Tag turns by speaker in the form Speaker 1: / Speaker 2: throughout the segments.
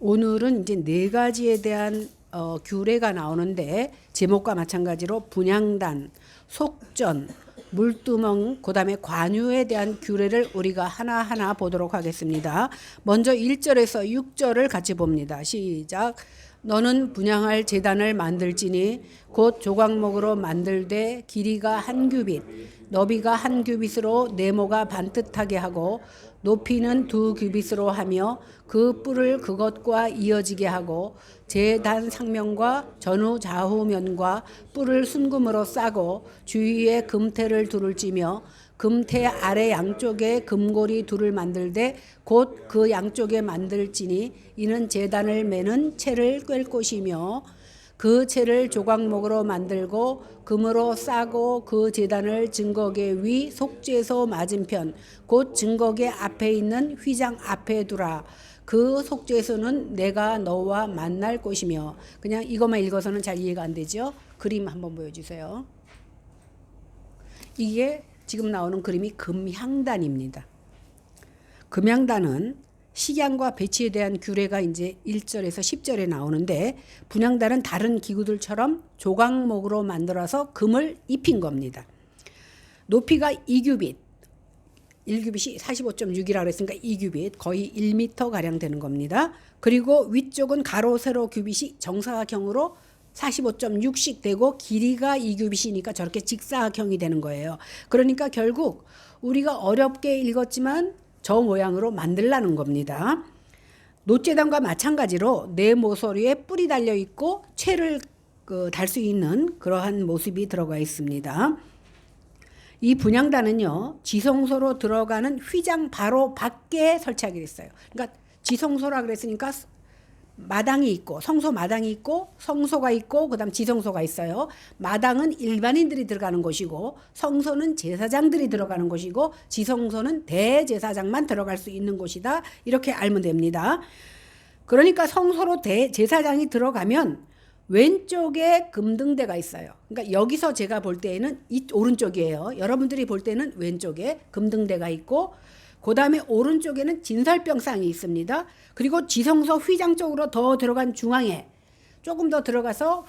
Speaker 1: 오늘은 이제 네 가지에 대한 규례가 나오는데 제목과 마찬가지로 분향단, 속전, 물두멍, 그다음에 관유에 대한 규례를 우리가 하나하나 보도록 하겠습니다. 먼저 1절에서 6절을 같이 봅니다. 시작. 너는 분향할 제단을 만들지니 곧 조각목으로 만들되 길이가 한 규빗, 너비가 한 규빗으로 네모가 반듯하게 하고 높이는 두 규빗으로 하며 그 뿔을 그것과 이어지게 하고 제단 상면과 전후 좌우면과 뿔을 순금으로 싸고 주위에 금태를 둘을 찌며 금태 아래 양쪽에 금고리 둘을 만들되 곧 그 양쪽에 만들지니 이는 제단을 매는 채를 꿰 것이며 그 채를 조각목으로 만들고 금으로 싸고 그 제단을 증거계 위 속죄소 맞은편 곧 증거계 앞에 있는 휘장 앞에 두라. 그 속죄소는 내가 너와 만날 곳이며. 그냥 이것만 읽어서는 잘 이해가 안 되죠. 그림 한번 보여주세요. 이게 지금 나오는 그림이 금향단입니다. 금향단은 식양과 배치에 대한 규례가 이제 1절에서 10절에 나오는데 분향단은 다른 기구들처럼 조각목으로 만들어서 금을 입힌 겁니다. 높이가 2규빗, 1규빗이 45.6이라고 그랬으니까 2규빗, 거의 1m 가량 되는 겁니다. 그리고 위쪽은 가로 세로 규빗이 정사각형으로 45.6씩 되고 길이가 2규빗이니까 저렇게 직사각형이 되는 거예요. 그러니까 결국 우리가 어렵게 읽었지만 저 모양으로 만들라는 겁니다. 노제단과 마찬가지로 네 모서리에 뿔이 달려 있고 채를 달 수 있는 그러한 모습이 들어가 있습니다. 이 분향단은요, 지성소로 들어가는 휘장 바로 밖에 설치하게 됐어요. 그러니까 지성소라 그랬으니까 마당이 있고 성소 마당이 있고 성소가 있고 그다음 지성소가 있어요. 마당은 일반인들이 들어가는 곳이고 성소는 제사장들이 들어가는 곳이고 지성소는 대제사장만 들어갈 수 있는 곳이다. 이렇게 알면 됩니다. 그러니까 성소로 대제사장이 들어가면 왼쪽에 금등대가 있어요. 그러니까 여기서 제가 볼 때에는 이 오른쪽이에요. 여러분들이 볼 때는 왼쪽에 금등대가 있고 그 다음에 오른쪽에는 진설병상이 있습니다. 그리고 지성소 휘장 쪽으로 더 들어간 중앙에 조금 더 들어가서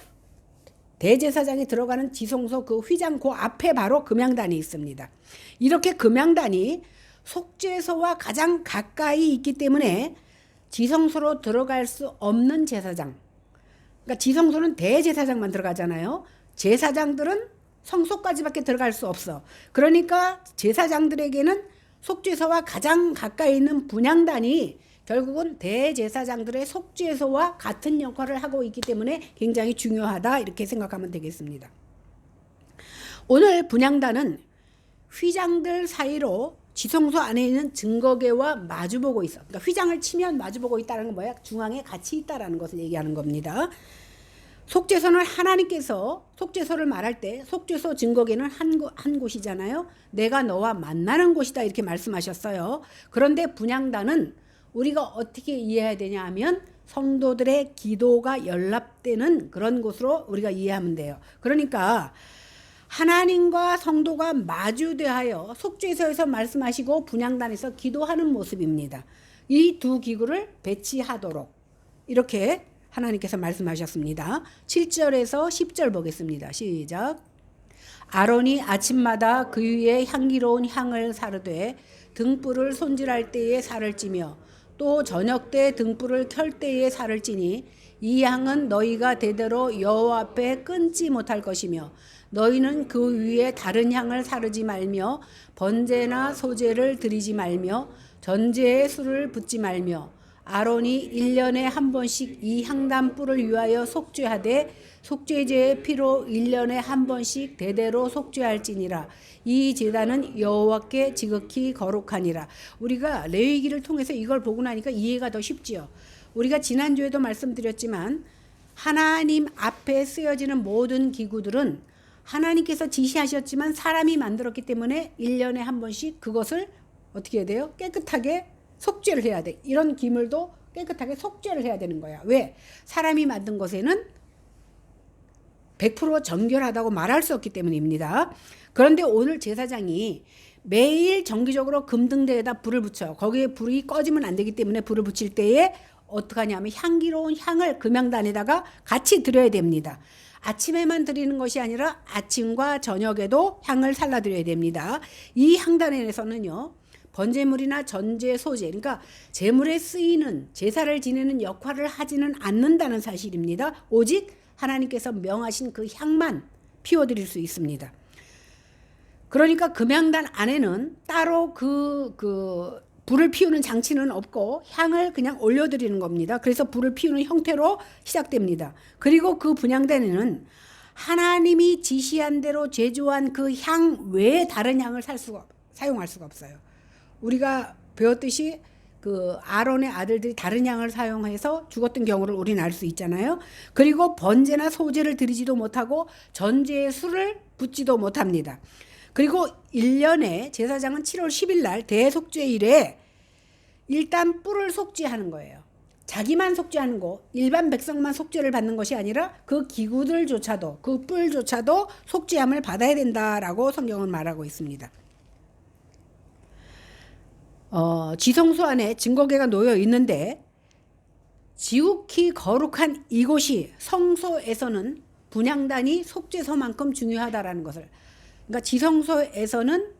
Speaker 1: 대제사장이 들어가는 지성소 그 휘장 그 앞에 바로 금향단이 있습니다. 이렇게 금향단이 속죄소와 가장 가까이 있기 때문에 지성소로 들어갈 수 없는 제사장, 그러니까 지성소는 대제사장만 들어가잖아요. 제사장들은 성소까지밖에 들어갈 수 없어. 그러니까 제사장들에게는 속죄소와 가장 가까이 있는 분향단이 결국은 대제사장들의 속죄소와 같은 역할을 하고 있기 때문에 굉장히 중요하다 이렇게 생각하면 되겠습니다. 오늘 분향단은 휘장들 사이로 지성소 안에 있는 증거계와 마주보고 있어. 그러니까 휘장을 치면 마주보고 있다는 건 뭐야? 중앙에 같이 있다는 것을 얘기하는 겁니다. 속죄소는 하나님께서 속죄소를 말할 때 속죄소 증거계는 한 곳이잖아요. 내가 너와 만나는 곳이다 이렇게 말씀하셨어요. 그런데 분향단은 우리가 어떻게 이해해야 되냐 하면 성도들의 기도가 연락되는 그런 곳으로 우리가 이해하면 돼요. 그러니까 하나님과 성도가 마주대하여 속죄소에서 말씀하시고 분향단에서 기도하는 모습입니다. 이 두 기구를 배치하도록 이렇게 하나님께서 말씀하셨습니다. 7절에서 10절 보겠습니다. 시작. 아론이 아침마다 그 위에 향기로운 향을 사르되 등불을 손질할 때에 살을 찌며 또 저녁 때 등불을 켤 때에 살을 찌니 이 향은 너희가 대대로 여호와 앞에 끊지 못할 것이며 너희는 그 위에 다른 향을 사르지 말며 번제나 소제를 드리지 말며 전제에 술을 붓지 말며 아론이 1년에 한 번씩 이 향단 뿔을 위하여 속죄하되 속죄제의 피로 1년에 한 번씩 대대로 속죄할지니라. 이 제단은 여호와께 지극히 거룩하니라. 우리가 레위기를 통해서 이걸 보고 나니까 이해가 더 쉽지요. 우리가 지난주에도 말씀드렸지만 하나님 앞에 쓰여지는 모든 기구들은 하나님께서 지시하셨지만 사람이 만들었기 때문에 1년에 한 번씩 그것을 어떻게 해야 돼요? 깨끗하게 속죄를 해야 돼. 이런 기물도 깨끗하게 속죄를 해야 되는 거야. 왜? 사람이 만든 것에는 100% 정결하다고 말할 수 없기 때문입니다. 그런데 오늘 제사장이 매일 정기적으로 금등대에다 불을 붙여요. 거기에 불이 꺼지면 안 되기 때문에 불을 붙일 때에 어떻게 하냐면 향기로운 향을 금양단에다가 같이 드려야 됩니다. 아침에만 드리는 것이 아니라 아침과 저녁에도 향을 살라 드려야 됩니다. 이 향단에서는요, 번제물이나 전제 소제, 그러니까 제물에 쓰이는 제사를 지내는 역할을 하지는 않는다는 사실입니다. 오직 하나님께서 명하신 그 향만 피워드릴 수 있습니다. 그러니까 금양단 안에는 따로 그 불을 피우는 장치는 없고 향을 그냥 올려드리는 겁니다. 그래서 불을 피우는 형태로 시작됩니다. 그리고 그 분향단에는 하나님이 지시한 대로 제조한 그 향 외에 다른 향을 사용할 수가 없어요. 우리가 배웠듯이 그 아론의 아들들이 다른 향을 사용해서 죽었던 경우를 우리는 알 수 있잖아요. 그리고 번제나 소제를 드리지도 못하고 전제의 술을 붓지도 못합니다. 그리고 1년에 제사장은 7월 10일 날 대속죄일에 일단 뿔을 속죄하는 거예요. 자기만 속죄하는 거, 일반 백성만 속죄를 받는 것이 아니라 그 기구들조차도, 그 뿔조차도 속죄함을 받아야 된다라고 성경은 말하고 있습니다. 지성소 안에 증거궤가 놓여 있는데 지극히 거룩한 이곳이 성소에서는 분향단이 속죄소만큼 중요하다라는 것을, 그러니까 지성소에서는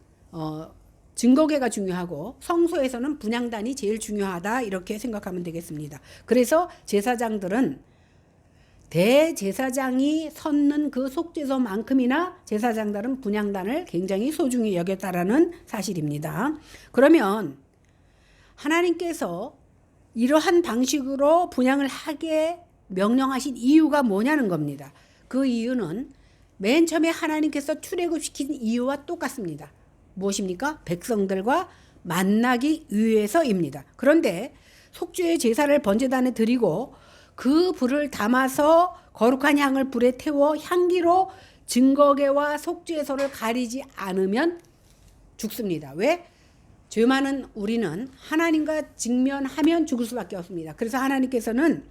Speaker 1: 증거궤가 중요하고 성소에서는 분향단이 제일 중요하다, 이렇게 생각하면 되겠습니다. 그래서 제사장들은 대제사장이 섰는 그 속죄소만큼이나 제사장들은 분향단을 굉장히 소중히 여겼다라는 사실입니다. 그러면 하나님께서 이러한 방식으로 분향을 하게 명령하신 이유가 뭐냐는 겁니다. 그 이유는 맨 처음에 하나님께서 출애굽시킨 이유와 똑같습니다. 무엇입니까? 백성들과 만나기 위해서입니다. 그런데 속죄의 제사를 번제단에 드리고 그 불을 담아서 거룩한 향을 불에 태워 향기로 증거궤와 속죄소를 가리지 않으면 죽습니다. 왜? 죄 많은 우리는 하나님과 직면하면 죽을 수밖에 없습니다. 그래서 하나님께서는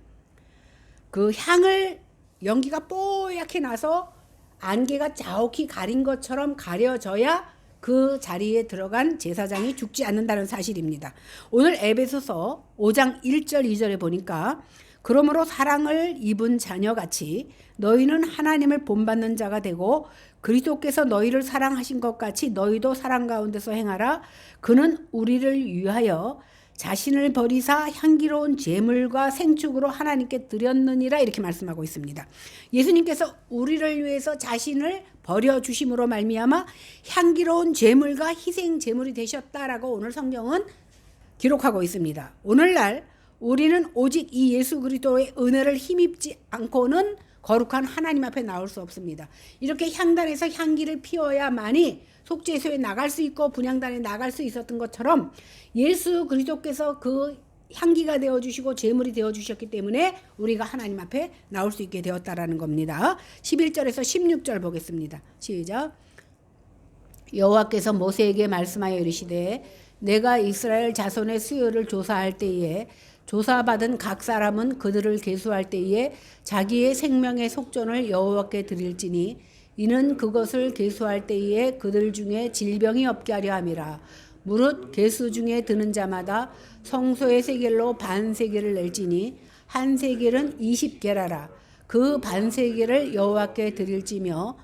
Speaker 1: 그 향을 연기가 뽀얗게 나서 안개가 자욱히 가린 것처럼 가려져야 그 자리에 들어간 제사장이 죽지 않는다는 사실입니다. 오늘 에베소서 5장 1절 2절에 보니까 그러므로 사랑을 입은 자녀같이 너희는 하나님을 본받는 자가 되고 그리스도께서 너희를 사랑하신 것 같이 너희도 사랑 가운데서 행하라. 그는 우리를 위하여 자신을 버리사 향기로운 제물과 생축으로 하나님께 드렸느니라, 이렇게 말씀하고 있습니다. 예수님께서 우리를 위해서 자신을 버려주심으로 말미암아 향기로운 제물과 희생 제물이 되셨다라고 오늘 성경은 기록하고 있습니다. 오늘날 우리는 오직 이 예수 그리스도의 은혜를 힘입지 않고는 거룩한 하나님 앞에 나올 수 없습니다. 이렇게 향단에서 향기를 피워야만이 속죄소에 나갈 수 있고 분향단에 나갈 수 있었던 것처럼 예수 그리스도께서 그 향기가 되어주시고 제물이 되어주셨기 때문에 우리가 하나님 앞에 나올 수 있게 되었다라는 겁니다. 11절에서 16절 보겠습니다. 시작. 여호와께서 모세에게 말씀하여 이르시되 내가 이스라엘 자손의 수요를 조사할 때에 조사받은 각 사람은 그들을 계수할 때에 자기의 생명의 속전을 여호와께 드릴지니 이는 그것을 계수할 때에 그들 중에 질병이 없게 하려 함이라. 무릇 계수 중에 드는 자마다 성소의 세겔로 반세겔을 낼지니 한 세겔은 20게라라. 그 반세겔을 여호와께 드릴지며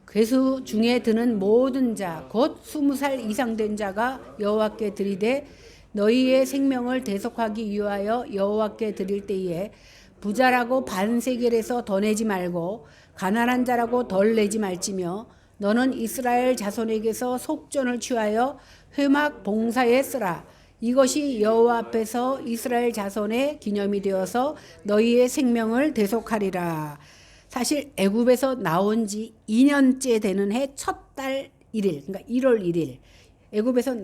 Speaker 1: 계수 중에 드는 모든 자 곧 20살 이상 된 자가 여호와께 드리되 너희의 생명을 대속하기 위하여 여호와께 드릴 때에 부자라고 반세겔에서 더 내지 말고 가난한 자라고 덜 내지 말지며 너는 이스라엘 자손에게서 속전을 취하여 회막 봉사에 쓰라. 이것이 여호와 앞에서 이스라엘 자손의 기념이 되어서 너희의 생명을 대속하리라. 사실 애굽에서 나온 지 2년째 되는 해 첫 달 1일, 그러니까 1월 1일, 애굽에서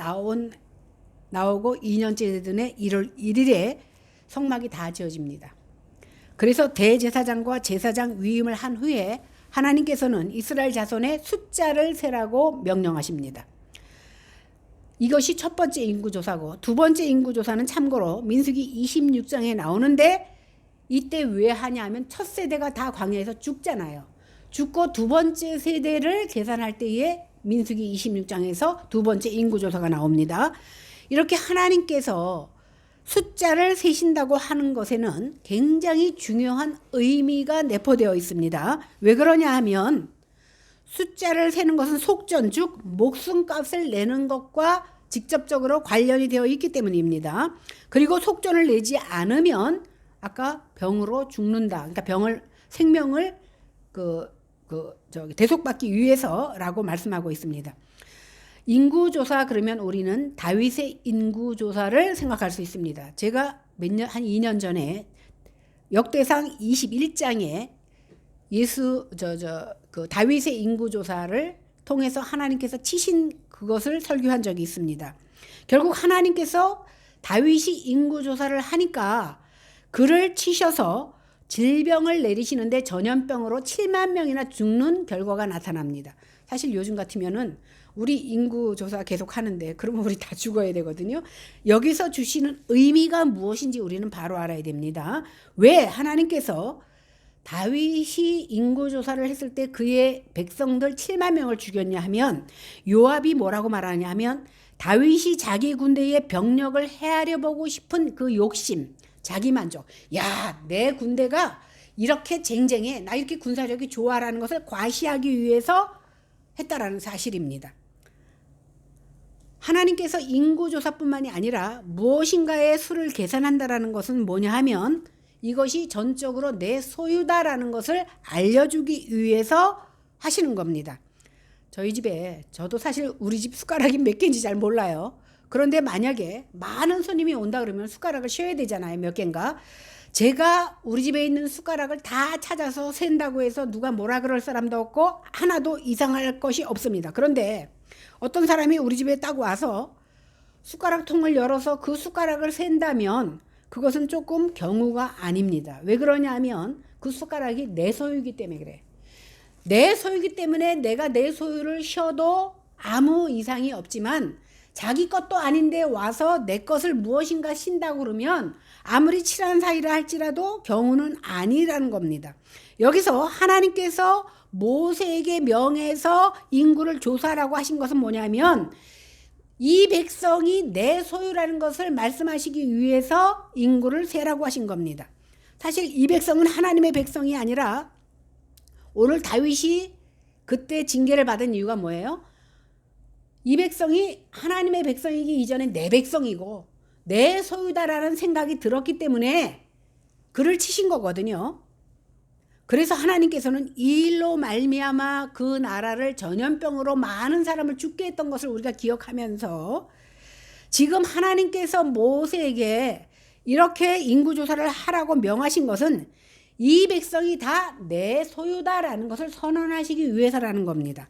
Speaker 1: 나오고 2년째 되는 해 1월 1일에 성막이 다 지어집니다. 그래서 대제사장과 제사장 위임을 한 후에 하나님께서는 이스라엘 자손의 숫자를 세라고 명령하십니다. 이것이 첫 번째 인구조사고, 두 번째 인구조사는 참고로 민수기 26장에 나오는데 이때 왜 하냐면 첫 세대가 다 광야에서 죽잖아요. 죽고 두 번째 세대를 계산할 때에 민수기 26장에서 두 번째 인구조사가 나옵니다. 이렇게 하나님께서 숫자를 세신다고 하는 것에는 굉장히 중요한 의미가 내포되어 있습니다. 왜 그러냐 하면 숫자를 세는 것은 속전, 즉 목숨값을 내는 것과 직접적으로 관련이 되어 있기 때문입니다. 그리고 속전을 내지 않으면 아까 병으로 죽는다. 그러니까 생명을 대속받기 위해서라고 말씀하고 있습니다. 인구조사 그러면 우리는 다윗의 인구조사를 생각할 수 있습니다. 제가 한 2년 전에 역대상 21장에 다윗의 인구조사를 통해서 하나님께서 치신 그것을 설교한 적이 있습니다. 결국 하나님께서 다윗이 인구조사를 하니까 그를 치셔서 질병을 내리시는데 전염병으로 7만 명이나 죽는 결과가 나타납니다. 사실 요즘 같으면은 우리 인구조사 계속 하는데 그러면 우리 다 죽어야 되거든요. 여기서 주시는 의미가 무엇인지 우리는 바로 알아야 됩니다. 왜 하나님께서 다윗이 인구조사를 했을 때 그의 백성들 7만 명을 죽였냐 하면 요압이 뭐라고 말하냐 하면 다윗이 자기 군대의 병력을 헤아려 보고 싶은 그 욕심, 자기만족. 야, 내 군대가 이렇게 쟁쟁해. 나 이렇게 군사력이 좋아라는 것을 과시하기 위해서 했다라는 사실입니다. 하나님께서 인구조사뿐만이 아니라 무엇인가의 수를 계산한다라는 것은 뭐냐 하면 이것이 전적으로 내 소유다라는 것을 알려주기 위해서 하시는 겁니다. 저희 집에 저도 사실 우리 집 숟가락이 몇 개인지 잘 몰라요. 그런데 만약에 많은 손님이 온다 그러면 숟가락을 쉬어야 되잖아요. 몇 개인가. 제가 우리 집에 있는 숟가락을 다 찾아서 센다고 해서 누가 뭐라 그럴 사람도 없고 하나도 이상할 것이 없습니다. 그런데 어떤 사람이 우리 집에 딱 와서 숟가락통을 열어서 그 숟가락을 센다면 그것은 조금 경우가 아닙니다. 왜 그러냐 하면 그 숟가락이 내 소유이기 때문에 그래. 내 소유이기 때문에 내가 내 소유를 쉬어도 아무 이상이 없지만 자기 것도 아닌데 와서 내 것을 무엇인가 신다고 그러면 아무리 친한 사이라 할지라도 경우는 아니라는 겁니다. 여기서 하나님께서 모세에게 명해서 인구를 조사라고 하신 것은 뭐냐면 이 백성이 내 소유라는 것을 말씀하시기 위해서 인구를 세라고 하신 겁니다. 사실 이 백성은 하나님의 백성이 아니라 오늘 다윗이 그때 징계를 받은 이유가 뭐예요? 이 백성이 하나님의 백성이기 이전에 내 백성이고 내 소유다라는 생각이 들었기 때문에 그를 치신 거거든요. 그래서 하나님께서는 이 일로 말미암아 그 나라를 전염병으로 많은 사람을 죽게 했던 것을 우리가 기억하면서 지금 하나님께서 모세에게 이렇게 인구조사를 하라고 명하신 것은 이 백성이 다 내 소유다라는 것을 선언하시기 위해서라는 겁니다.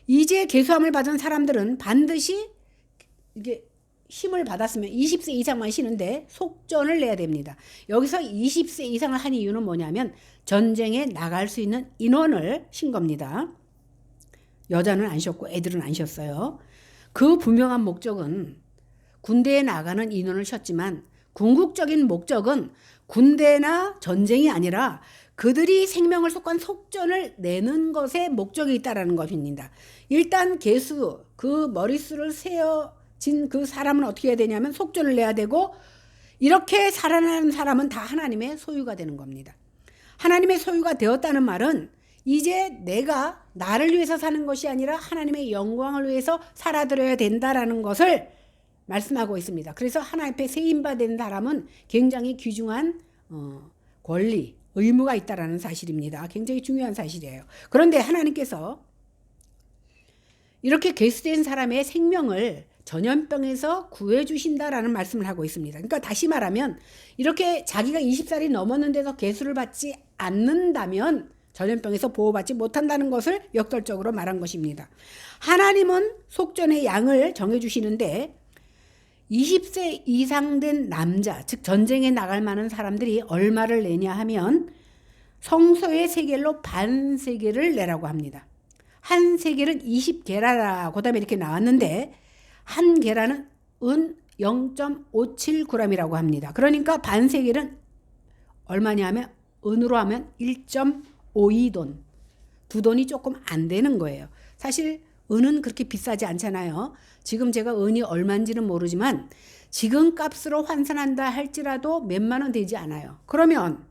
Speaker 1: 이제 계수함을 받은 사람들은 반드시 이게 힘을 받았으면 20세 이상만 쉬는데 속전을 내야 됩니다. 여기서 20세 이상을 한 이유는 뭐냐면 전쟁에 나갈 수 있는 인원을 신 겁니다. 여자는 안 쉬었고 애들은 안 쉬었어요. 그 분명한 목적은 군대에 나가는 인원을 쉬었지만 궁극적인 목적은 군대나 전쟁이 아니라 그들이 생명을 속한 속전을 내는 것에 목적이 있다라는 것입니다. 일단 계수, 그 머릿수를 세어진 그 사람은 어떻게 해야 되냐면 속전을 내야 되고 이렇게 살아나는 사람은 다 하나님의 소유가 되는 겁니다. 하나님의 소유가 되었다는 말은 이제 내가 나를 위해서 사는 것이 아니라 하나님의 영광을 위해서 살아들여야 된다라는 것을 말씀하고 있습니다. 그래서 하나님 앞에 세임받은 사람은 굉장히 귀중한 권리, 의무가 있다라는 사실입니다. 굉장히 중요한 사실이에요. 그런데 하나님께서 이렇게 계수된 사람의 생명을 전염병에서 구해주신다라는 말씀을 하고 있습니다. 그러니까 다시 말하면 이렇게 자기가 20살이 넘었는데도 계수를 받지 않는다면 전염병에서 보호받지 못한다는 것을 역설적으로 말한 것입니다. 하나님은 속전의 양을 정해주시는데 20세 이상 된 남자, 즉 전쟁에 나갈 만한 사람들이 얼마를 내냐 하면 성소의 세겔로 반 세겔을 내라고 합니다. 한 세겔은 20게라라고 다음에 이렇게 나왔는데 한 게라는 은 0.57g이라고 합니다. 그러니까 반 세겔은 얼마냐 하면 은으로 하면 1.52돈. 두 돈이 조금 안 되는 거예요. 사실 은은 그렇게 비싸지 않잖아요. 지금 제가 은이 얼마인지는 모르지만 지금 값으로 환산한다 할지라도 몇만 원 되지 않아요. 그러면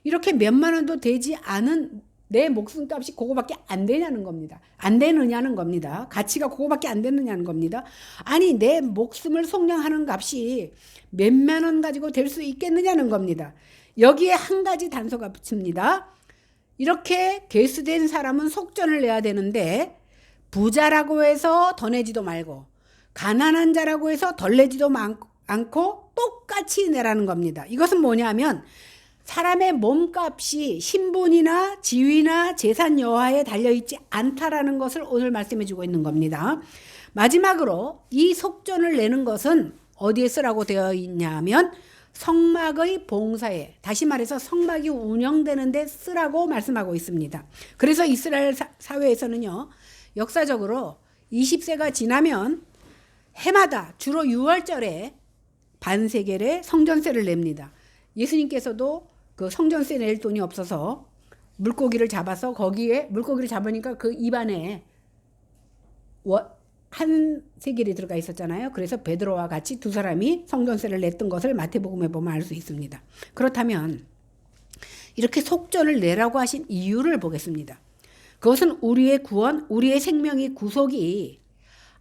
Speaker 1: 이렇게 몇만 원도 되지 않은 내 목숨값이 그거밖에 안 되냐는 겁니다. 안 되느냐는 겁니다. 가치가 그거밖에 안 되느냐는 겁니다. 아니 내 목숨을 속량하는 값이 몇만 원 가지고 될 수 있겠느냐는 겁니다. 여기에 한 가지 단서가 붙습니다. 이렇게 괴수된 사람은 속전을 내야 되는데 부자라고 해서 더 내지도 말고 가난한 자라고 해서 덜 내지도 않고 똑같이 내라는 겁니다. 이것은 뭐냐면 사람의 몸값이 신분이나 지위나 재산 여하에 달려있지 않다라는 것을 오늘 말씀해 주고 있는 겁니다. 마지막으로 이 속전을 내는 것은 어디에 쓰라고 되어 있냐면 성막의 봉사에, 다시 말해서 성막이 운영되는 데 쓰라고 말씀하고 있습니다. 그래서 이스라엘 사회에서는요, 역사적으로 20세가 지나면 해마다 주로 6월절에 반세겔의 성전세를 냅니다. 예수님께서도 그 성전세 낼 돈이 없어서 물고기를 잡아서 거기에 물고기를 잡으니까 그 입안에 한 세겔이 들어가 있었잖아요. 그래서 베드로와 같이 두 사람이 성전세를 냈던 것을 마태복음에 보면 알 수 있습니다. 그렇다면 이렇게 속전을 내라고 하신 이유를 보겠습니다. 그것은 우리의 구원, 우리의 생명이 구속이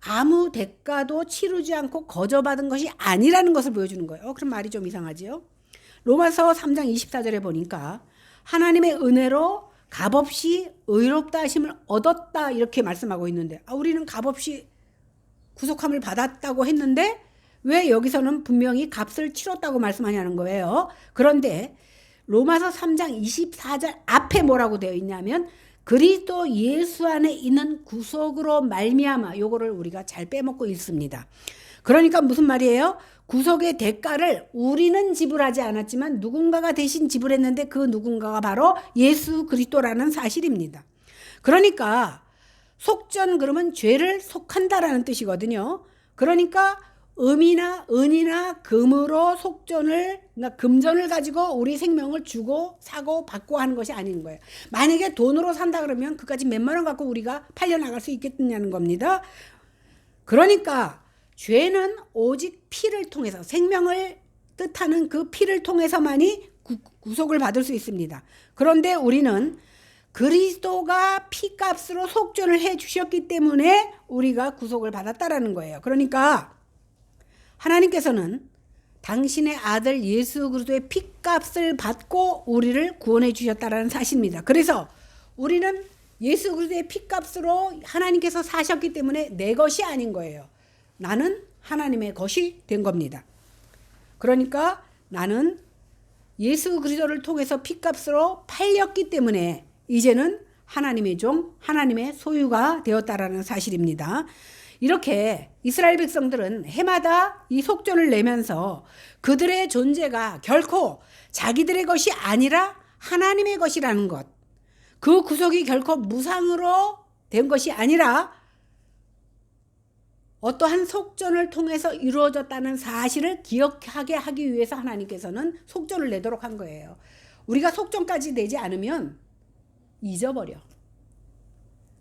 Speaker 1: 아무 대가도 치르지 않고 거저받은 것이 아니라는 것을 보여주는 거예요. 그럼 말이 좀 이상하지요? 로마서 3장 24절에 보니까 하나님의 은혜로 값없이 의롭다 하심을 얻었다 이렇게 말씀하고 있는데 우리는 값없이 구속함을 받았다고 했는데 왜 여기서는 분명히 값을 치렀다고 말씀하냐는 거예요. 그런데 로마서 3장 24절 앞에 뭐라고 되어 있냐면 그리스도 예수 안에 있는 구속으로 말미암아 요거를 우리가 잘 빼먹고 있습니다. 그러니까 무슨 말이에요? 구속의 대가를 우리는 지불하지 않았지만 누군가가 대신 지불했는데 그 누군가가 바로 예수 그리스도라는 사실입니다. 그러니까 속전 그러면 죄를 속한다라는 뜻이거든요. 그러니까 은이나 금으로 속전을, 그러니까 금전을 가지고 우리 생명을 주고 사고 받고 하는 것이 아닌 거예요. 만약에 돈으로 산다 그러면 그까지 몇만 원 갖고 우리가 팔려나갈 수 있겠느냐는 겁니다. 그러니까 죄는 오직 피를 통해서, 생명을 뜻하는 그 피를 통해서만이 구속을 받을 수 있습니다. 그런데 우리는 그리스도가 피값으로 속전을 해 주셨기 때문에 우리가 구속을 받았다라는 거예요. 그러니까 하나님께서는 당신의 아들 예수 그리스도의 피값을 받고 우리를 구원해 주셨다라는 사실입니다. 그래서 우리는 예수 그리스도의 피값으로 하나님께서 사셨기 때문에 내 것이 아닌 거예요. 나는 하나님의 것이 된 겁니다. 그러니까 나는 예수 그리스도를 통해서 피값으로 팔렸기 때문에 이제는 하나님의 종, 하나님의 소유가 되었다라는 사실입니다. 이렇게 이스라엘 백성들은 해마다 이 속전을 내면서 그들의 존재가 결코 자기들의 것이 아니라 하나님의 것이라는 것, 그 구속이 결코 무상으로 된 것이 아니라 어떠한 속전을 통해서 이루어졌다는 사실을 기억하게 하기 위해서 하나님께서는 속전을 내도록 한 거예요. 우리가 속전까지 내지 않으면 잊어버려.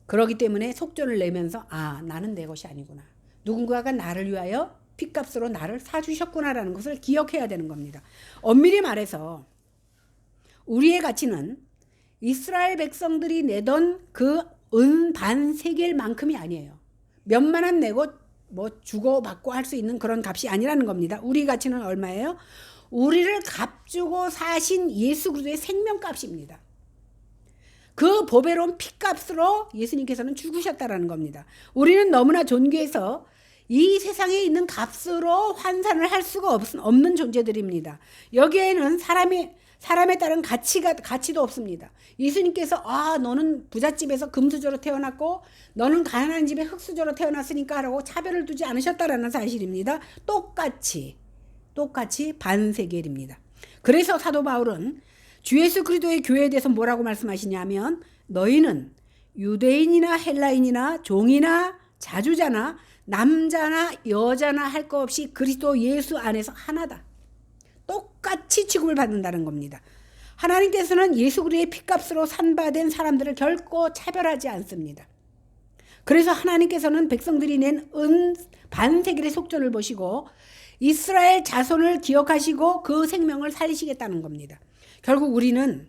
Speaker 1: 그렇기 때문에 속전을 내면서 나는 내 것이 아니구나. 누군가가 나를 위하여 핏값으로 나를 사주셨구나라는 것을 기억해야 되는 겁니다. 엄밀히 말해서 우리의 가치는 이스라엘 백성들이 내던 그 은 반 세겔만큼이 아니에요. 몇만 원 내고 뭐 주고 받고 할 수 있는 그런 값이 아니라는 겁니다. 우리 가치는 얼마예요? 우리를 값주고 사신 예수 그리스도의 생명값입니다. 그 보배로운 피값으로 예수님께서는 죽으셨다라는 겁니다. 우리는 너무나 존귀해서 이 세상에 있는 값으로 환산을 할 수가 없는 존재들입니다. 여기에는 사람에 따른 가치도 없습니다. 예수님께서 너는 부잣집에서 금수저로 태어났고 너는 가난한 집에 흙수저로 태어났으니까 라고 차별을 두지 않으셨다라는 사실입니다. 똑같이 반세겔입니다. 그래서 사도 바울은 주 예수 그리스도의 교회에 대해서 뭐라고 말씀하시냐면 너희는 유대인이나 헬라인이나 종이나 자주자나 남자나 여자나 할 것 없이 그리스도 예수 안에서 하나다. 똑같이 취급을 받는다는 겁니다. 하나님께서는 예수 그리스도의 피값으로 산바된 사람들을 결코 차별하지 않습니다. 그래서 하나님께서는 백성들이 낸 은 반세겔의 속전을 보시고 이스라엘 자손을 기억하시고 그 생명을 살리시겠다는 겁니다. 결국 우리는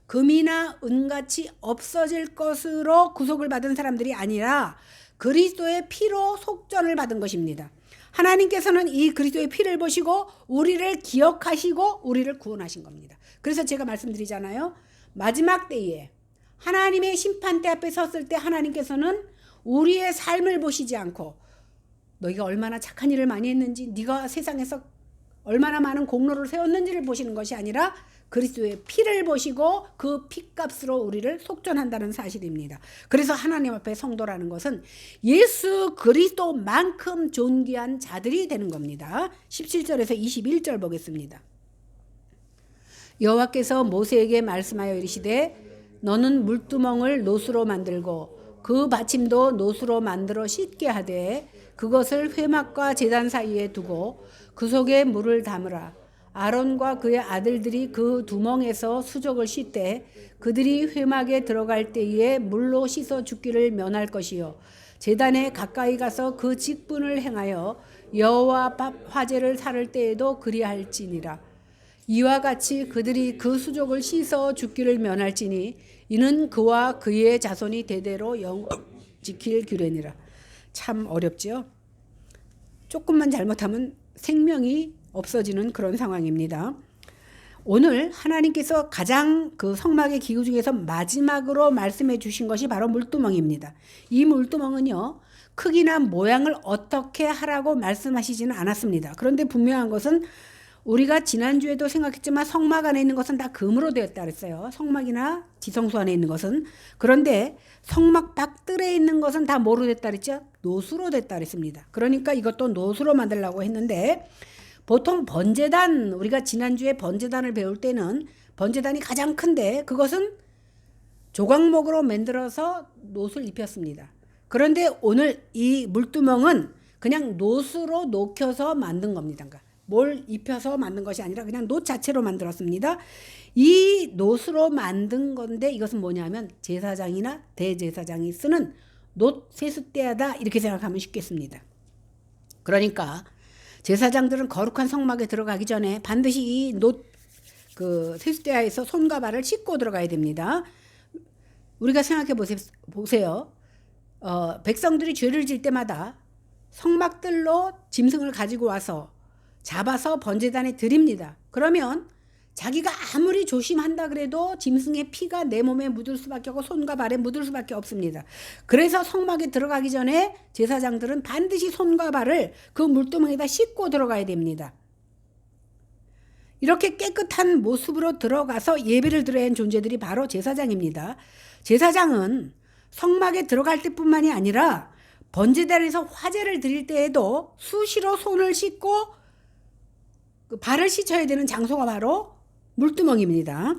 Speaker 1: 금이나 은같이 없어질 것으로 구속을 받은 사람들이 아니라 그리스도의 피로 속전을 받은 것입니다. 하나님께서는 이 그리스도의 피를 보시고 우리를 기억하시고 우리를 구원하신 겁니다. 그래서 제가 말씀드리잖아요. 마지막 때에 하나님의 심판대 앞에 섰을 때 하나님께서는 우리의 삶을 보시지 않고 너희가 얼마나 착한 일을 많이 했는지, 네가 세상에서 얼마나 많은 공로를 세웠는지를 보시는 것이 아니라 그리스도의 피를 보시고 그 피값으로 우리를 속전한다는 사실입니다. 그래서 하나님 앞에 성도라는 것은 예수 그리스도만큼 존귀한 자들이 되는 겁니다. 17절에서 21절 보겠습니다. 여호와께서 모세에게 말씀하여 이르시되 너는 물두멍을 노수로 만들고 그 받침도 노수로 만들어 씻게 하되 그것을 회막과 제단 사이에 두고 그 속에 물을 담으라. 아론과 그의 아들들이 그 두멍에서 수족을 씻되 그들이 회막에 들어갈 때에 물로 씻어 죽기를 면할 것이요 제단에 가까이 가서 그 직분을 행하여 여호와 화제를 살을 때에도 그리할지니라. 이와 같이 그들이 그 수족을 씻어 죽기를 면할지니 이는 그와 그의 자손이 대대로 지킬 규례니라. 참 어렵죠. 조금만 잘못하면 생명이 없어지는 그런 상황입니다. 오늘 하나님께서 가장 그 성막의 기구 중에서 마지막으로 말씀해 주신 것이 바로 물두멍입니다. 이 물두멍은요, 크기나 모양을 어떻게 하라고 말씀하시지는 않았습니다. 그런데 분명한 것은 우리가 지난주에도 생각했지만 성막 안에 있는 것은 다 금으로 되었다 그랬어요. 성막이나 지성소 안에 있는 것은. 그런데 성막 밖들에 있는 것은 다 뭐로 됐다 그랬죠? 노수로 됐다 그랬습니다. 그러니까 이것도 노수로 만들려고 했는데 보통 번제단, 우리가 지난주에 번제단을 배울 때는 번제단이 가장 큰데 그것은 조각목으로 만들어서 노수를 입혔습니다. 그런데 오늘 이 물두멍은 그냥 노수로 녹여서 만든 겁니다. 그러니까 뭘 입혀서 만든 것이 아니라 그냥 노 자체로 만들었습니다. 이 노수로 만든 건데 이것은 뭐냐면 제사장이나 대제사장이 쓰는 노 세숫대야다 이렇게 생각하면 쉽겠습니다. 그러니까 제사장들은 거룩한 성막에 들어가기 전에 반드시 이 그 세숫대야에서 손과 발을 씻고 들어가야 됩니다. 우리가 생각해 보세요. 백성들이 죄를 질 때마다 성막들로 짐승을 가지고 와서 잡아서 번제단에 드립니다. 그러면 자기가 아무리 조심한다 그래도 짐승의 피가 내 몸에 묻을 수밖에 없고 손과 발에 묻을 수밖에 없습니다. 그래서 성막에 들어가기 전에 제사장들은 반드시 손과 발을 그 물두멍에다 씻고 들어가야 됩니다. 이렇게 깨끗한 모습으로 들어가서 예배를 드려야 하는 존재들이 바로 제사장입니다. 제사장은 성막에 들어갈 때뿐만이 아니라 번제단에서 화제를 드릴 때에도 수시로 손을 씻고 그 발을 씻어야 되는 장소가 바로 물두멍입니다.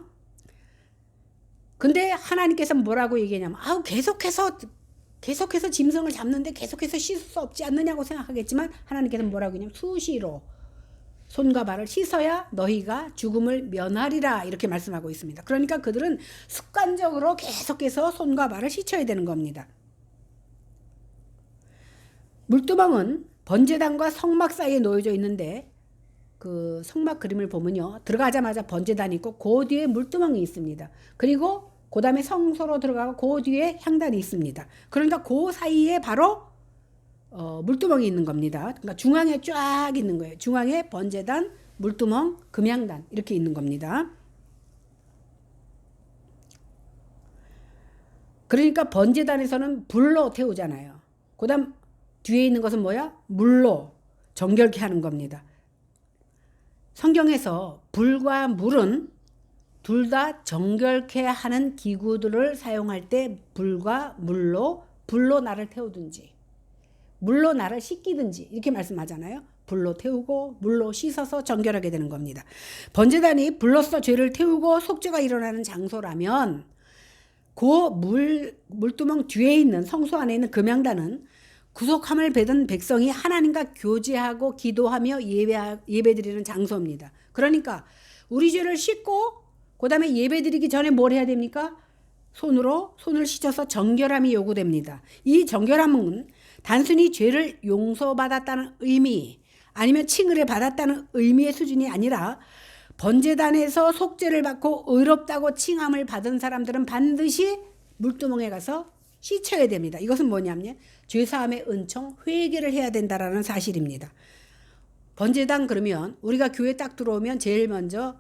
Speaker 1: 근데 하나님께서 뭐라고 얘기하냐면 계속해서 짐승을 잡는데 계속해서 씻을 수 없지 않느냐고 생각하겠지만 하나님께서 뭐라고 했냐면 수시로 손과 발을 씻어야 너희가 죽음을 면하리라 이렇게 말씀하고 있습니다. 그러니까 그들은 습관적으로 계속해서 손과 발을 씻어야 되는 겁니다. 물두멍은 번제단과 성막 사이에 놓여져 있는데 그 성막 그림을 보면요, 들어가자마자 번제단이 있고 그 뒤에 물두멍이 있습니다. 그리고 그 다음에 성소로 들어가고 그 뒤에 향단이 있습니다. 그러니까 그 사이에 바로 물두멍이 있는 겁니다. 그러니까 중앙에 쫙 있는 거예요. 중앙에 번제단, 물두멍, 금향단 이렇게 있는 겁니다. 그러니까 번제단에서는 불로 태우잖아요. 그 다음 뒤에 있는 것은 뭐야? 물로 정결케 하는 겁니다. 성경에서 불과 물은 둘 다 정결케 하는 기구들을 사용할 때 불과 불로 나를 태우든지 물로 나를 씻기든지 이렇게 말씀하잖아요. 불로 태우고 물로 씻어서 정결하게 되는 겁니다. 번제단이 불로서 죄를 태우고 속죄가 일어나는 장소라면 그 물두멍 뒤에 있는 성소 안에 있는 금향단은 구속함을 받은 백성이 하나님과 교제하고 기도하며 예배드리는 장소입니다. 그러니까 우리 죄를 씻고 그 다음에 예배드리기 전에 뭘 해야 됩니까? 손을 씻어서 정결함이 요구됩니다. 이 정결함은 단순히 죄를 용서받았다는 의미 아니면 칭의를 받았다는 의미의 수준이 아니라 번제단에서 속죄를 받고 의롭다고 칭함을 받은 사람들은 반드시 물두멍에 가서 씻어야 됩니다. 이것은 뭐냐면 죄사함의 은총, 회개를 해야 된다라는 사실입니다. 번제단 그러면 우리가 교회 딱 들어오면 제일 먼저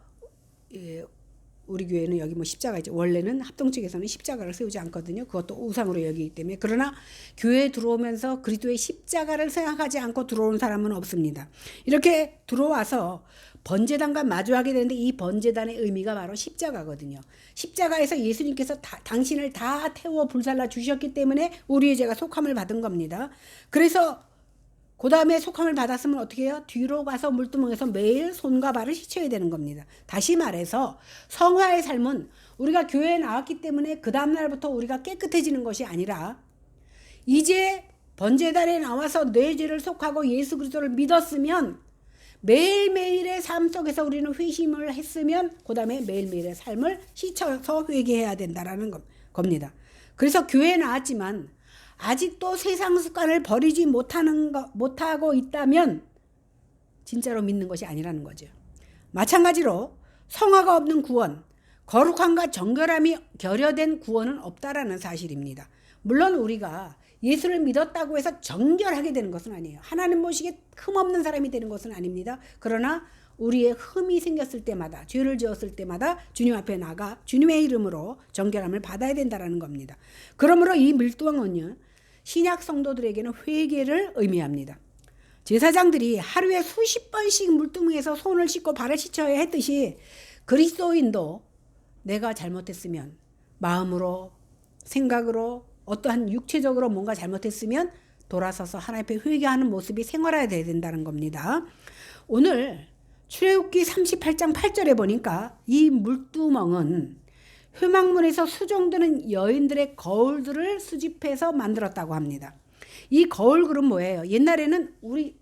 Speaker 1: 우리 교회는 여기 뭐 십자가 있죠. 원래는 합동 측에서는 십자가를 세우지 않거든요. 그것도 우상으로 여기기 때문에. 그러나 교회에 들어오면서 그리스도의 십자가를 생각하지 않고 들어오는 사람은 없습니다. 이렇게 들어와서 번제단과 마주하게 되는데 이 번제단의 의미가 바로 십자가거든요. 십자가에서 예수님께서 당신을 다 태워 불살라 주셨기 때문에 우리의 죄가 속함을 받은 겁니다. 그래서 그 다음에 속함을 받았으면 어떻게 해요? 뒤로 가서 물두멍에서 매일 손과 발을 씻어야 되는 겁니다. 다시 말해서 성화의 삶은 우리가 교회에 나왔기 때문에 그 다음날부터 우리가 깨끗해지는 것이 아니라 이제 번제단에 나와서 내 죄를 속하고 예수 그리스도를 믿었으면 매일매일의 삶 속에서 우리는 회심을 했으면 그 다음에 매일매일의 삶을 씻어서 회개해야 된다는 겁니다. 그래서 교회에 나왔지만 아직도 세상 습관을 버리지 못하고 있다면 진짜로 믿는 것이 아니라는 거죠. 마찬가지로 성화가 없는 구원, 거룩함과 정결함이 결여된 구원은 없다라는 사실입니다. 물론 우리가 예수를 믿었다고 해서 정결하게 되는 것은 아니에요. 하나님 보시기에 흠없는 사람이 되는 것은 아닙니다. 그러나 우리의 흠이 생겼을 때마다, 죄를 지었을 때마다 주님 앞에 나가 주님의 이름으로 정결함을 받아야 된다는 겁니다. 그러므로 이 물두멍은요, 신약 성도들에게는 회개를 의미합니다. 제사장들이 하루에 수십 번씩 물두멍에서 손을 씻고 발을 씻어야 했듯이 그리스도인도 내가 잘못했으면 마음으로, 생각으로, 어떠한 육체적으로 뭔가 잘못했으면 돌아서서 하나님 앞에 회개하는 모습이 생활해야 된다는 겁니다. 오늘 출애굽기 38장 8절에 보니까 이 물두멍은 회막문에서 수종드는 여인들의 거울들을 수집해서 만들었다고 합니다. 이 거울들은 뭐예요? 옛날에는 우리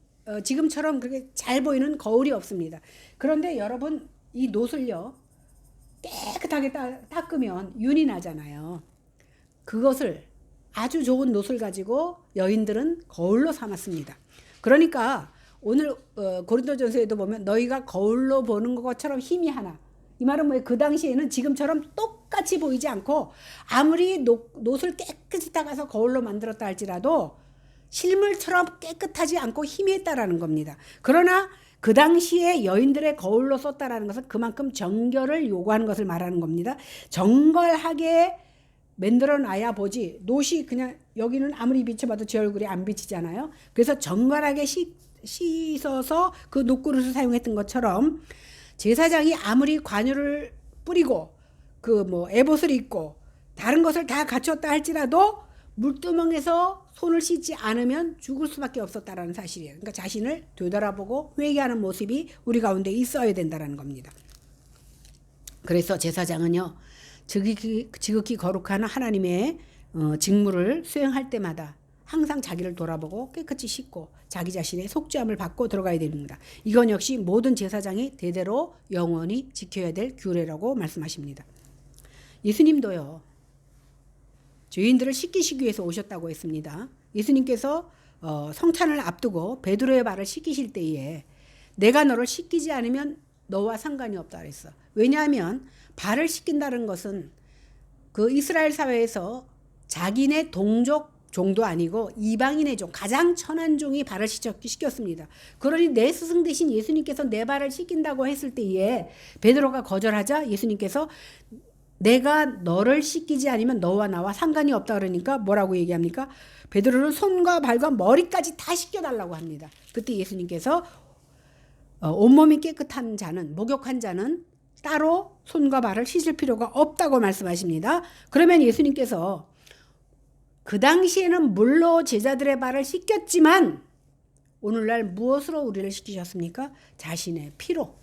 Speaker 1: 지금처럼 그렇게 잘 보이는 거울이 없습니다. 그런데 여러분 이 노슬요 깨끗하게 닦으면 윤이 나잖아요. 그것을 아주 좋은 노슬 가지고 여인들은 거울로 삼았습니다. 그러니까 오늘 고린도전서에도 보면 너희가 거울로 보는 것처럼 힘이 하나. 이 말은 뭐예요? 그 당시에는 지금처럼 똑같이 보이지 않고 아무리 노슬 깨끗이 닦아서 거울로 만들었다 할지라도 실물처럼 깨끗하지 않고 희미했다라는 겁니다. 그러나 그 당시에 여인들의 거울로 썼다라는 것은 그만큼 정결을 요구하는 것을 말하는 겁니다. 정갈하게 만들어 놔야 보지 노시 그냥 여기는 아무리 비춰봐도 제 얼굴에 안 비치잖아요. 그래서 정갈하게 씻어서 그 녹그릇을 사용했던 것처럼 제사장이 아무리 관유를 뿌리고 그 뭐 에봇을 입고 다른 것을 다 갖췄다 할지라도 물두멍에서 손을 씻지 않으면 죽을 수밖에 없었다라는 사실이에요. 그러니까 자신을 되돌아보고 회개하는 모습이 우리 가운데 있어야 된다는 겁니다. 그래서 제사장은요 지극히 거룩한 하나님의 직무를 수행할 때마다 항상 자기를 돌아보고 깨끗이 씻고 자기 자신의 속죄함을 받고 들어가야 됩니다. 이건 역시 모든 제사장이 대대로 영원히 지켜야 될 규례라고 말씀하십니다. 예수님도요. 죄인들을 씻기시기 위해서 오셨다고 했습니다. 예수님께서 성찬을 앞두고 베드로의 발을 씻기실 때에 내가 너를 씻기지 않으면 너와 상관이 없다 그랬어. 왜냐하면 발을 씻긴다는 것은 그 이스라엘 사회에서 자기네 동족 종도 아니고 이방인의 종, 가장 천한 종이 발을 씻겼습니다. 그러니 내 스승 대신 예수님께서 내 발을 씻긴다고 했을 때에 베드로가 거절하자 예수님께서 내가 너를 씻기지 않으면 너와 나와 상관이 없다 그러니까 뭐라고 얘기합니까? 베드로는 손과 발과 머리까지 다 씻겨달라고 합니다. 그때 예수님께서 온몸이 깨끗한 자는, 목욕한 자는 따로 손과 발을 씻을 필요가 없다고 말씀하십니다. 그러면 예수님께서 그 당시에는 물로 제자들의 발을 씻겼지만 오늘날 무엇으로 우리를 씻기셨습니까? 자신의 피로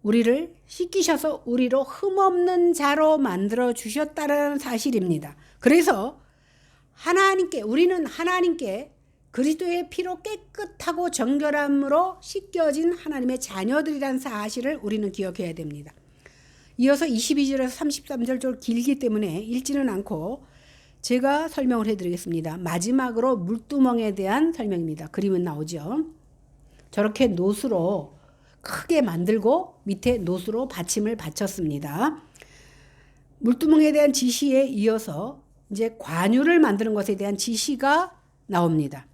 Speaker 1: 우리를 씻기셔서 우리로 흠없는 자로 만들어 주셨다는 사실입니다. 그래서 우리는 하나님께 그리스도의 피로 깨끗하고 정결함으로 씻겨진 하나님의 자녀들이라는 사실을 우리는 기억해야 됩니다. 이어서 22절에서 33절 좀 길기 때문에 읽지는 않고 제가 설명을 해드리겠습니다. 마지막으로 물두멍에 대한 설명입니다. 그림은 나오죠. 저렇게 놋으로 크게 만들고 밑에 놋으로 받침을 받쳤습니다. 물두멍에 대한 지시에 이어서 이제 관유를 만드는 것에 대한 지시가 나옵니다.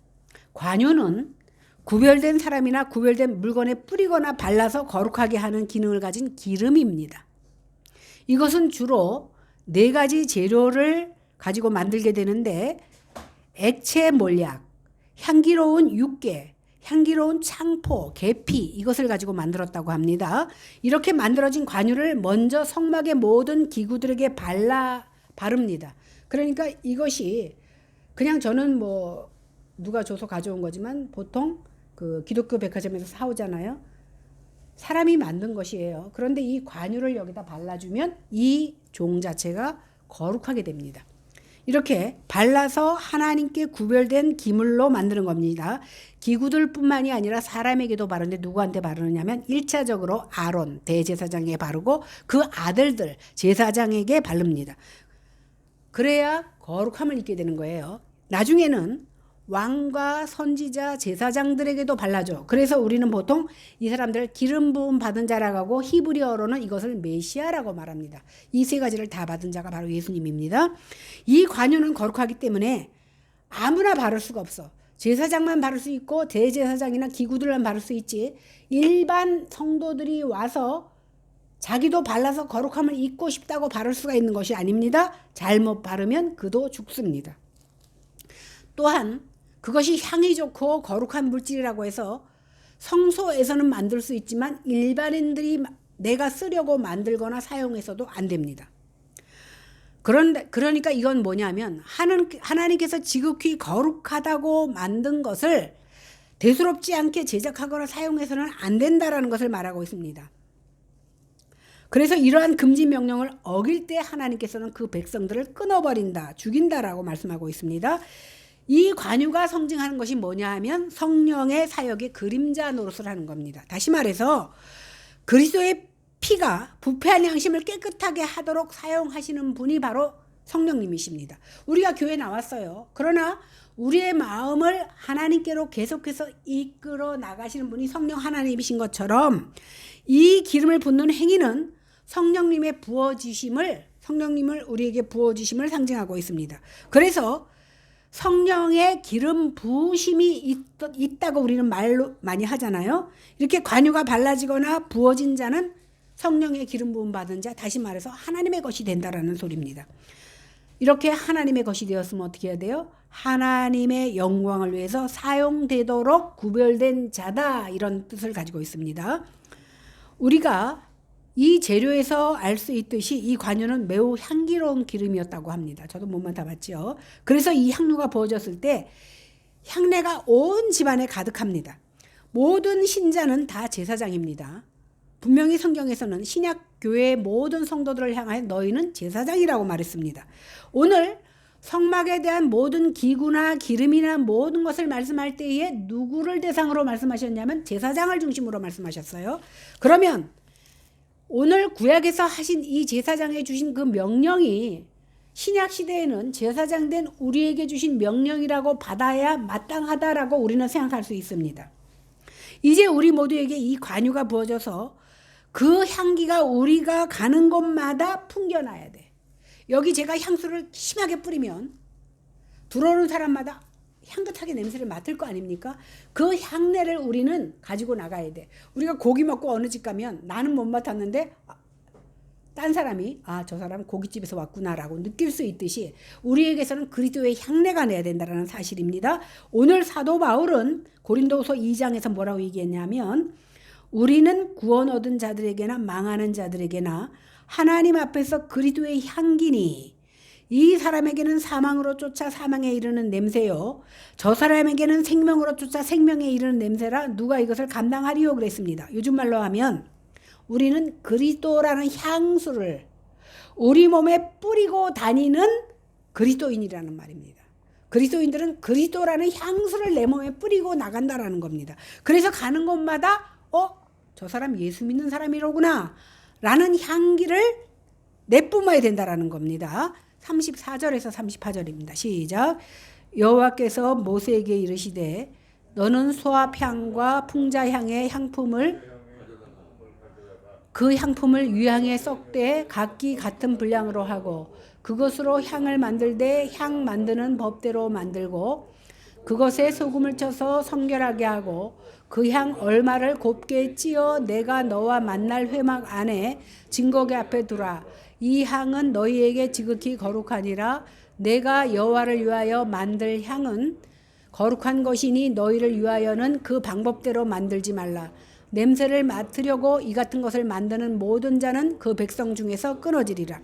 Speaker 1: 관유는 구별된 사람이나 구별된 물건에 뿌리거나 발라서 거룩하게 하는 기능을 가진 기름입니다. 이것은 주로 4가지 재료를 가지고 만들게 되는데 액체 몰약, 향기로운 육개, 향기로운 창포, 계피 이것을 가지고 만들었다고 합니다. 이렇게 만들어진 관유를 먼저 성막의 모든 기구들에게 바릅니다. 그러니까 이것이 그냥 저는 뭐 누가 줘서 가져온 거지만 보통 그 기독교 백화점에서 사오잖아요. 사람이 만든 것이에요. 그런데 이 관유를 여기다 발라주면 이 종 자체가 거룩하게 됩니다. 이렇게 발라서 하나님께 구별된 기물로 만드는 겁니다. 기구들뿐만이 아니라 사람에게도 바르는데 누구한테 바르느냐면 1차적으로 아론 대제사장에게 바르고 그 아들들 제사장에게 바릅니다. 그래야 거룩함을 입게 되는 거예요. 나중에는 왕과 선지자 제사장들에게도 발라줘. 그래서 우리는 보통 이 사람들을 기름 부음 받은 자라고 하고 히브리어로는 이것을 메시아라고 말합니다. 이 3가지를 다 받은 자가 바로 예수님입니다. 이 관유는 거룩하기 때문에 아무나 바를 수가 없어. 제사장만 바를 수 있고 대제사장이나 기구들만 바를 수 있지 일반 성도들이 와서 자기도 발라서 거룩함을 입고 싶다고 바를 수가 있는 것이 아닙니다. 잘못 바르면 그도 죽습니다. 또한 그것이 향이 좋고 거룩한 물질이라고 해서 성소에서는 만들 수 있지만 일반인들이 내가 쓰려고 만들거나 사용해서도 안 됩니다. 그러니까 이건 뭐냐면 하나님께서 지극히 거룩하다고 만든 것을 대수롭지 않게 제작하거나 사용해서는 안 된다라는 것을 말하고 있습니다. 그래서 이러한 금지 명령을 어길 때 하나님께서는 그 백성들을 끊어버린다, 죽인다라고 말씀하고 있습니다. 이 관유가 상징하는 것이 뭐냐 하면 성령의 사역의 그림자 노릇을 하는 겁니다. 다시 말해서 그리스도의 피가 부패한 양심을 깨끗하게 하도록 사용하시는 분이 바로 성령님이십니다. 우리가 교회에 나왔어요. 그러나 우리의 마음을 하나님께로 계속해서 이끌어 나가시는 분이 성령 하나님이신 것처럼 이 기름을 붓는 행위는 성령님을 우리에게 부어주심을 상징하고 있습니다. 그래서 성령의 기름 부으심이 있다고 우리는 말로 많이 하잖아요. 이렇게 관유가 발라지거나 부어진 자는 성령의 기름 부음 받은 자, 다시 말해서 하나님의 것이 된다라는 소리입니다. 이렇게 하나님의 것이 되었으면 어떻게 해야 돼요? 하나님의 영광을 위해서 사용되도록 구별된 자다, 이런 뜻을 가지고 있습니다. 우리가 이 재료에서 알 수 있듯이 이 관유는 매우 향기로운 기름이었다고 합니다. 저도 몸만 담았죠. 그래서 이 향료가 부어졌을 때 향내가 온 집안에 가득합니다. 모든 신자는 다 제사장입니다. 분명히 성경에서는 신약교회의 모든 성도들을 향하여 너희는 제사장이라고 말했습니다. 오늘 성막에 대한 모든 기구나 기름이나 모든 것을 말씀할 때에 누구를 대상으로 말씀하셨냐면 제사장을 중심으로 말씀하셨어요. 그러면 오늘 구약에서 하신 이 제사장에 주신 그 명령이 신약 시대에는 제사장 된 우리에게 주신 명령이라고 받아야 마땅하다라고 우리는 생각할 수 있습니다. 이제 우리 모두에게 이 관유가 부어져서 그 향기가 우리가 가는 곳마다 풍겨나야 돼. 여기 제가 향수를 심하게 뿌리면 들어오는 사람마다 향긋하게 냄새를 맡을 거 아닙니까? 그 향내를 우리는 가지고 나가야 돼. 우리가 고기 먹고 어느 집 가면 나는 못 맡았는데 딴 사람이 저 사람 고깃집에서 왔구나라고 느낄 수 있듯이 우리에게서는 그리스도의 향내가 나야 된다는 사실입니다. 오늘 사도 바울은 고린도후서 2장에서 뭐라고 얘기했냐면 우리는 구원 얻은 자들에게나 망하는 자들에게나 하나님 앞에서 그리스도의 향기니 이 사람에게는 사망으로 쫓아 사망에 이르는 냄새요 저 사람에게는 생명으로 쫓아 생명에 이르는 냄새라 누가 이것을 감당하리요 그랬습니다. 요즘 말로 하면 우리는 그리스도라는 향수를 우리 몸에 뿌리고 다니는 그리스도인이라는 말입니다. 그리스도인들은 그리스도라는 향수를 내 몸에 뿌리고 나간다라는 겁니다. 그래서 가는 곳마다 저 사람 예수 믿는 사람이로구나 라는 향기를 내뿜어야 된다라는 겁니다. 34절에서 38절입니다. 시작. 여호와께서 모세에게 이르시되 너는 소합향과 풍자향의 향품을 그 향품을 유향에 썩되 각기 같은 분량으로 하고 그것으로 향을 만들되 향 만드는 법대로 만들고 그것에 소금을 쳐서 성결하게 하고 그 향 얼마를 곱게 찌어 내가 너와 만날 회막 안에 증거궤 앞에 두라. 이 향은 너희에게 지극히 거룩하니라. 내가 여호와를 위하여 만들 향은 거룩한 것이니 너희를 위하여는 그 방법대로 만들지 말라. 냄새를 맡으려고 이 같은 것을 만드는 모든 자는 그 백성 중에서 끊어지리라.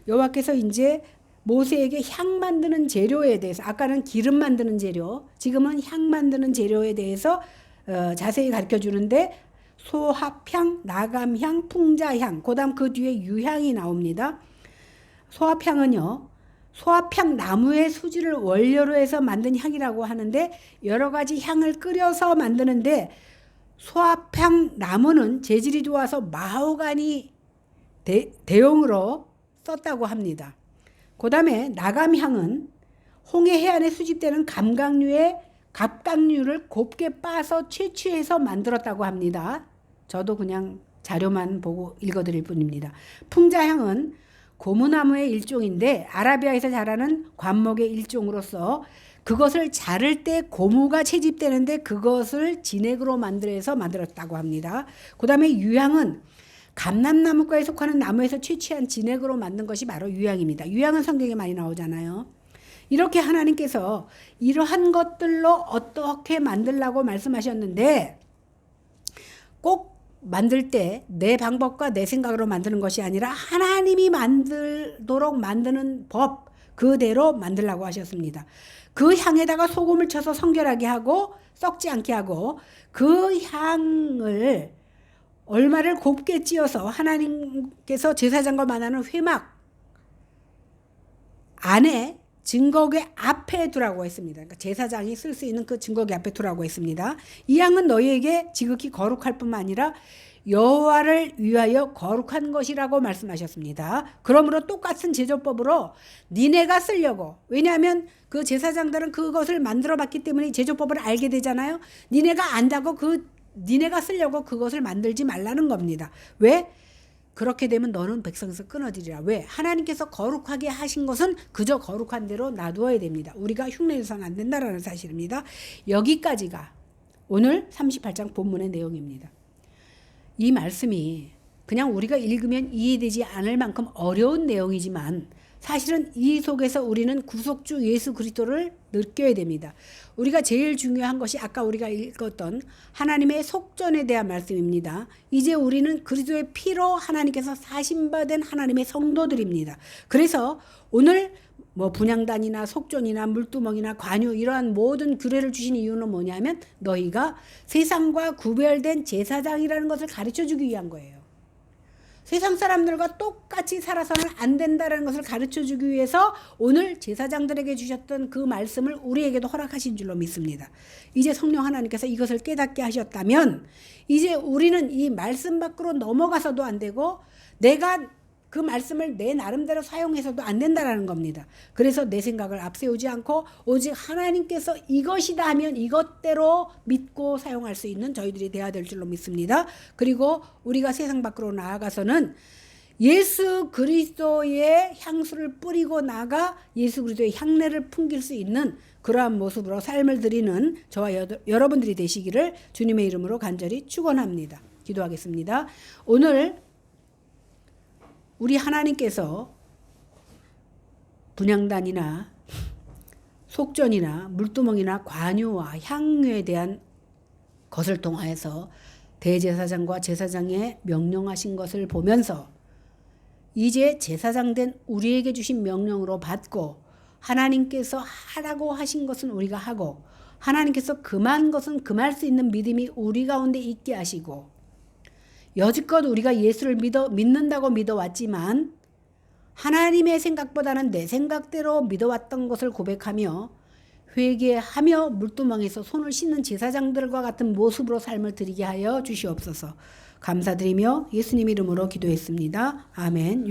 Speaker 1: 여호와께서 이제 모세에게 향 만드는 재료에 대해서, 아까는 기름 만드는 재료, 지금은 향 만드는 재료에 대해서 자세히 가르쳐 주는데, 소합향, 나감향, 풍자향, 그다음 그 뒤에 유향이 나옵니다. 소합향은요, 소합향 나무의 수지를 원료로 해서 만든 향이라고 하는데 여러 가지 향을 끓여서 만드는데, 소합향 나무는 재질이 좋아서 마호가니 대용으로 썼다고 합니다. 그 다음에 나감향은 홍해 해안에 수집되는 갑각류를 곱게 빻아서 채취해서 만들었다고 합니다. 저도 그냥 자료만 보고 읽어드릴 뿐입니다. 풍자향은 고무나무의 일종인데 아라비아에서 자라는 관목의 일종으로서 그것을 자를 때 고무가 채집되는데 그것을 진액으로 만들어서 만들었다고 합니다. 그 다음에 유향은 감람나무과에 속하는 나무에서 채취한 진액으로 만든 것이 바로 유향입니다. 유향은 성경에 많이 나오잖아요. 이렇게 하나님께서 이러한 것들로 어떻게 만들라고 말씀하셨는데, 꼭 만들 때 내 방법과 내 생각으로 만드는 것이 아니라 하나님이 만들도록 만드는 법 그대로 만들라고 하셨습니다. 그 향에다가 소금을 쳐서 성결하게 하고 썩지 않게 하고 그 향을 얼마를 곱게 찧어서 하나님께서 제사장과 만나는 회막 안에 증거궤 앞에 두라고 했습니다. 그러니까 제사장이 쓸 수 있는 그 증거궤 앞에 두라고 했습니다. 이 향은 너희에게 지극히 거룩할 뿐만 아니라 여호와를 위하여 거룩한 것이라고 말씀하셨습니다. 그러므로 똑같은 제조법으로 니네가 쓰려고, 왜냐하면 그 제사장들은 그것을 만들어 봤기 때문에 제조법을 알게 되잖아요. 니네가 안다고 니네가 쓰려고 그것을 만들지 말라는 겁니다. 왜? 그렇게 되면 너는 백성에서 끊어지리라. 왜? 하나님께서 거룩하게 하신 것은 그저 거룩한 대로 놔두어야 됩니다. 우리가 흉내내서는 안 된다라는 사실입니다. 여기까지가 오늘 38장 본문의 내용입니다. 이 말씀이 그냥 우리가 읽으면 이해되지 않을 만큼 어려운 내용이지만 사실은 이 속에서 우리는 구속주 예수 그리스도를 느껴야 됩니다. 우리가 제일 중요한 것이 아까 우리가 읽었던 하나님의 속전에 대한 말씀입니다. 이제 우리는 그리스도의 피로 하나님께서 사신받은 하나님의 성도들입니다. 그래서 오늘 분향단이나 속전이나 물두멍이나 관유 이러한 모든 규례를 주신 이유는 뭐냐면 너희가 세상과 구별된 제사장이라는 것을 가르쳐 주기 위한 거예요. 세상 사람들과 똑같이 살아서는 안 된다는 것을 가르쳐 주기 위해서 오늘 제사장들에게 주셨던 그 말씀을 우리에게도 허락하신 줄로 믿습니다. 이제 성령 하나님께서 이것을 깨닫게 하셨다면 이제 우리는 이 말씀 밖으로 넘어가서도 안 되고 내가 그 말씀을 내 나름대로 사용해서도 안 된다는 겁니다. 그래서 내 생각을 앞세우지 않고 오직 하나님께서 이것이다 하면 이것대로 믿고 사용할 수 있는 저희들이 되어야 될 줄로 믿습니다. 그리고 우리가 세상 밖으로 나아가서는 예수 그리스도의 향수를 뿌리고 나가 예수 그리스도의 향내를 풍길 수 있는 그러한 모습으로 삶을 드리는 저와 여러분들이 되시기를 주님의 이름으로 간절히 축원합니다. 기도하겠습니다. 오늘 우리 하나님께서 분향단이나 속전이나 물두멍이나 관유와 향유에 대한 것을 통하여서 대제사장과 제사장에 명령하신 것을 보면서 이제 제사장 된 우리에게 주신 명령으로 받고 하나님께서 하라고 하신 것은 우리가 하고 하나님께서 금한 것은 금할 수 있는 믿음이 우리 가운데 있게 하시고 여지껏 우리가 예수를 믿는다고 믿어왔지만 하나님의 생각보다는 내 생각대로 믿어왔던 것을 고백하며 회개하며 물두멍에서 손을 씻는 제사장들과 같은 모습으로 삶을 드리게 하여 주시옵소서. 감사드리며 예수님 이름으로 기도했습니다. 아멘.